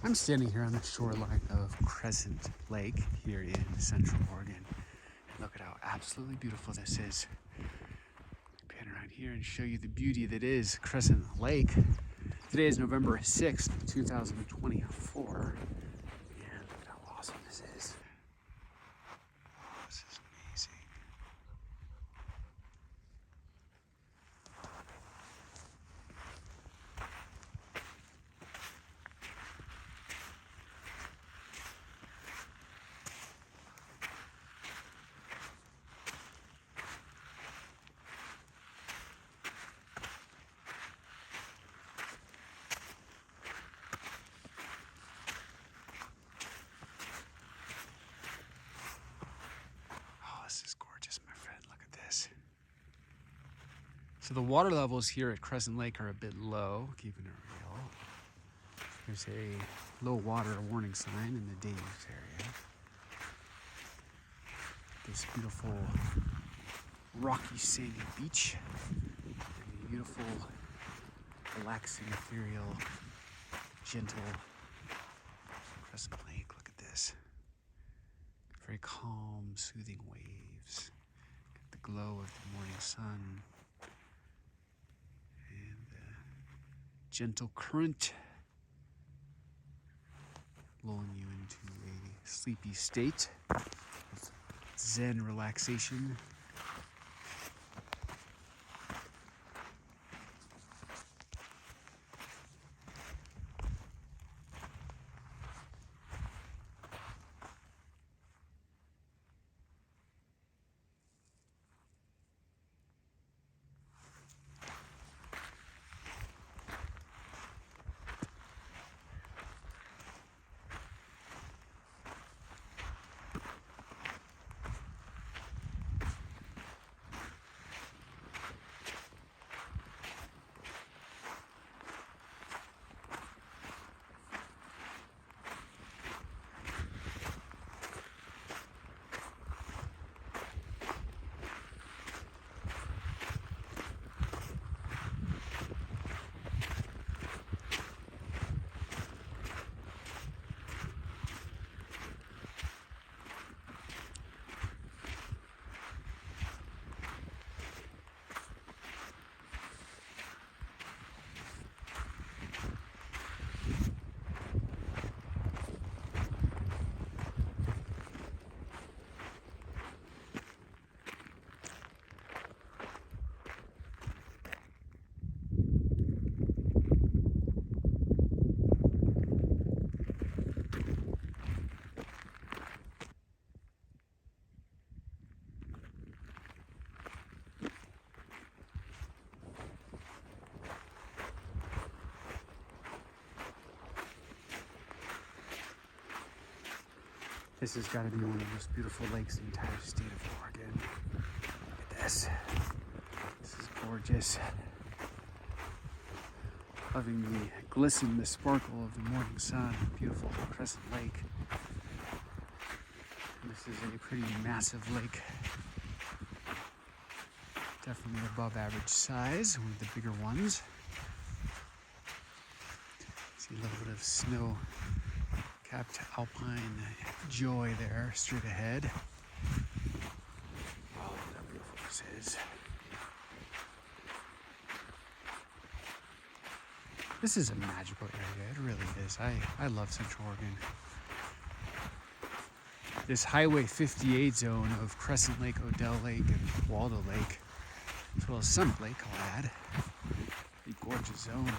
I'm standing here on the shoreline of Crescent Lake here in Central Oregon. And look at how absolutely beautiful this is. Pan around here and show you the beauty that is Crescent Lake. Today is November 6th, 2024. And look at how awesome this is. Oh, this is amazing. This is gorgeous, my friend. Look at this. So the water levels here at Crescent Lake are a bit low, keeping it real. There's a low water warning sign in the day use area. This beautiful rocky sandy beach and the beautiful, relaxing, ethereal, gentle Crescent Lake. Look at this. Very calm, soothing waves. Get the glow of the morning sun. And the gentle current lulling you into a sleepy state of zen relaxation. This has got to be one of the most beautiful lakes in the entire state of Oregon. Look at this. This is gorgeous. Loving the glisten, the sparkle of the morning sun. Beautiful Crescent Lake. And this is a pretty massive lake. Definitely above average size, one of the bigger ones. See a little bit of snow capped alpine joy there straight ahead. Oh, look at how beautiful this is. This is a magical area, it really is. I love Central Oregon. This Highway 58 zone of Crescent Lake, Odell Lake, and Waldo Lake, as well as Summit Lake, I'll add. A gorgeous zone.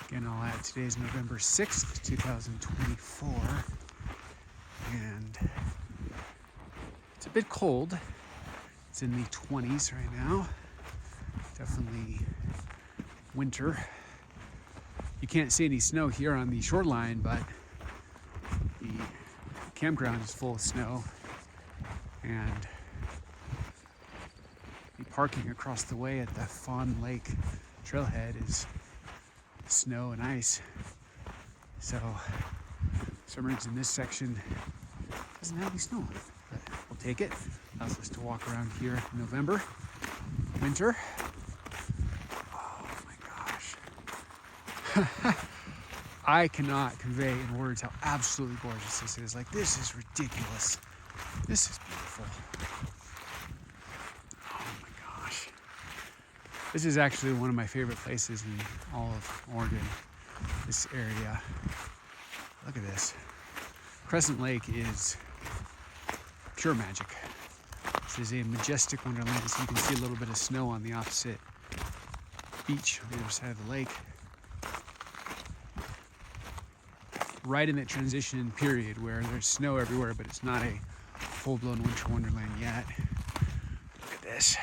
Again, I'll add today's November 6th, 2024. And it's a bit cold. It's in the 20s right now. Definitely winter. You can't see any snow here on the shoreline, but the campground is full of snow, and the parking across the way at the Fawn Lake trailhead is snow and ice. So some reason in this section doesn't have any snow on it, but we'll take it. Allows us to walk around here in November, winter. Oh my gosh. I cannot convey in words how absolutely gorgeous this is. Like, this is ridiculous. This is beautiful. Oh my gosh. This is actually one of my favorite places in all of Oregon, this area. Look at this. Crescent Lake is pure magic. This is a majestic wonderland, so you can see a little bit of snow on the opposite beach on the other side of the lake. Right in that transition period where there's snow everywhere, but it's not a full-blown winter wonderland yet. Look at this.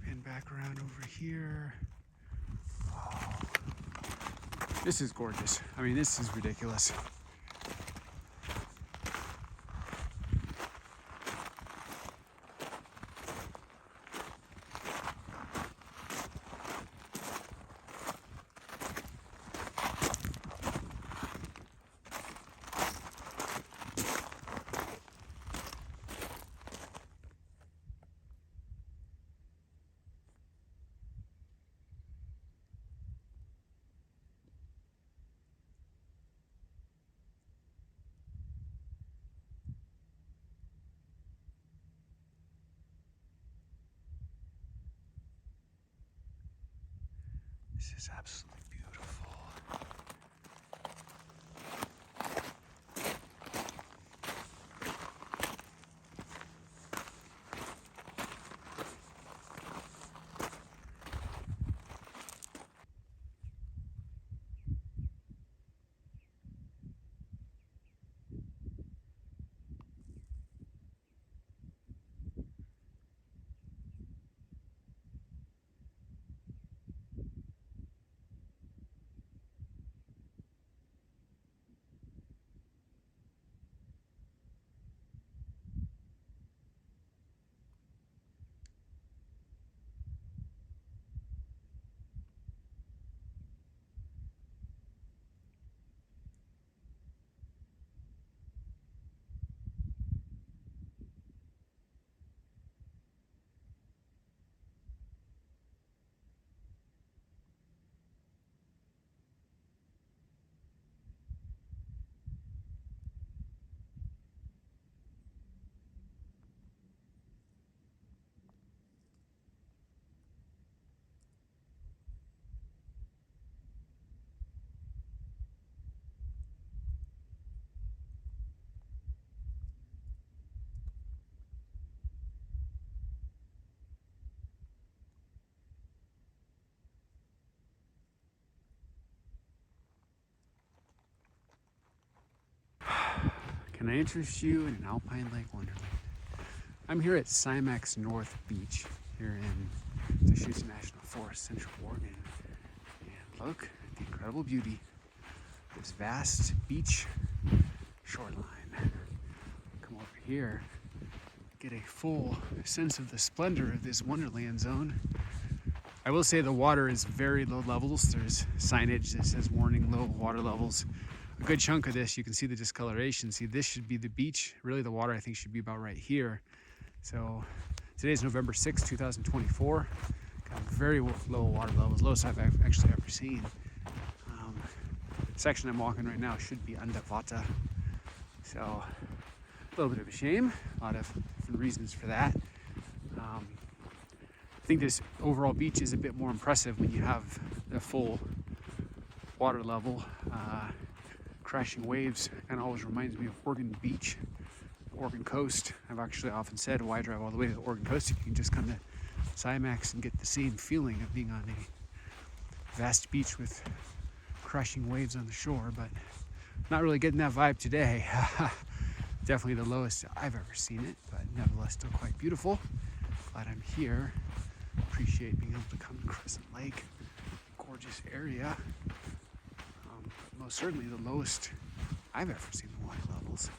And back around over here. Oh. This is gorgeous. I mean, this is ridiculous. This is absolutely beautiful. Can I interest you in an alpine lake wonderland? I'm here at Simax North Beach here in Deschutes National Forest, Central Oregon. And look at the incredible beauty of this vast beach shoreline. Come over here, get a full sense of the splendor of this wonderland zone. I will say the water is very low levels. There's signage that says warning low water levels. A good chunk of this, you can see the discoloration. See, this should be the beach. Really, the water, I think, should be about right here. So today's November 6, 2024. Got very low water levels, lowest I've actually ever seen. The section I'm walking right now should be under water. So a little bit of a shame. A lot of different reasons for that. I think this overall beach is a bit more impressive when you have the full water level. Crashing waves kind of always reminds me of Oregon Beach, Oregon coast. I've actually often said, why drive all the way to the Oregon coast if you can just come to Simax and get the same feeling of being on a vast beach with crashing waves on the shore, but not really getting that vibe today. Definitely the lowest I've ever seen it, but nevertheless still quite beautiful. Glad I'm here. Appreciate being able to come to Crescent Lake. Gorgeous area. most certainly the lowest I've ever seen the water levels.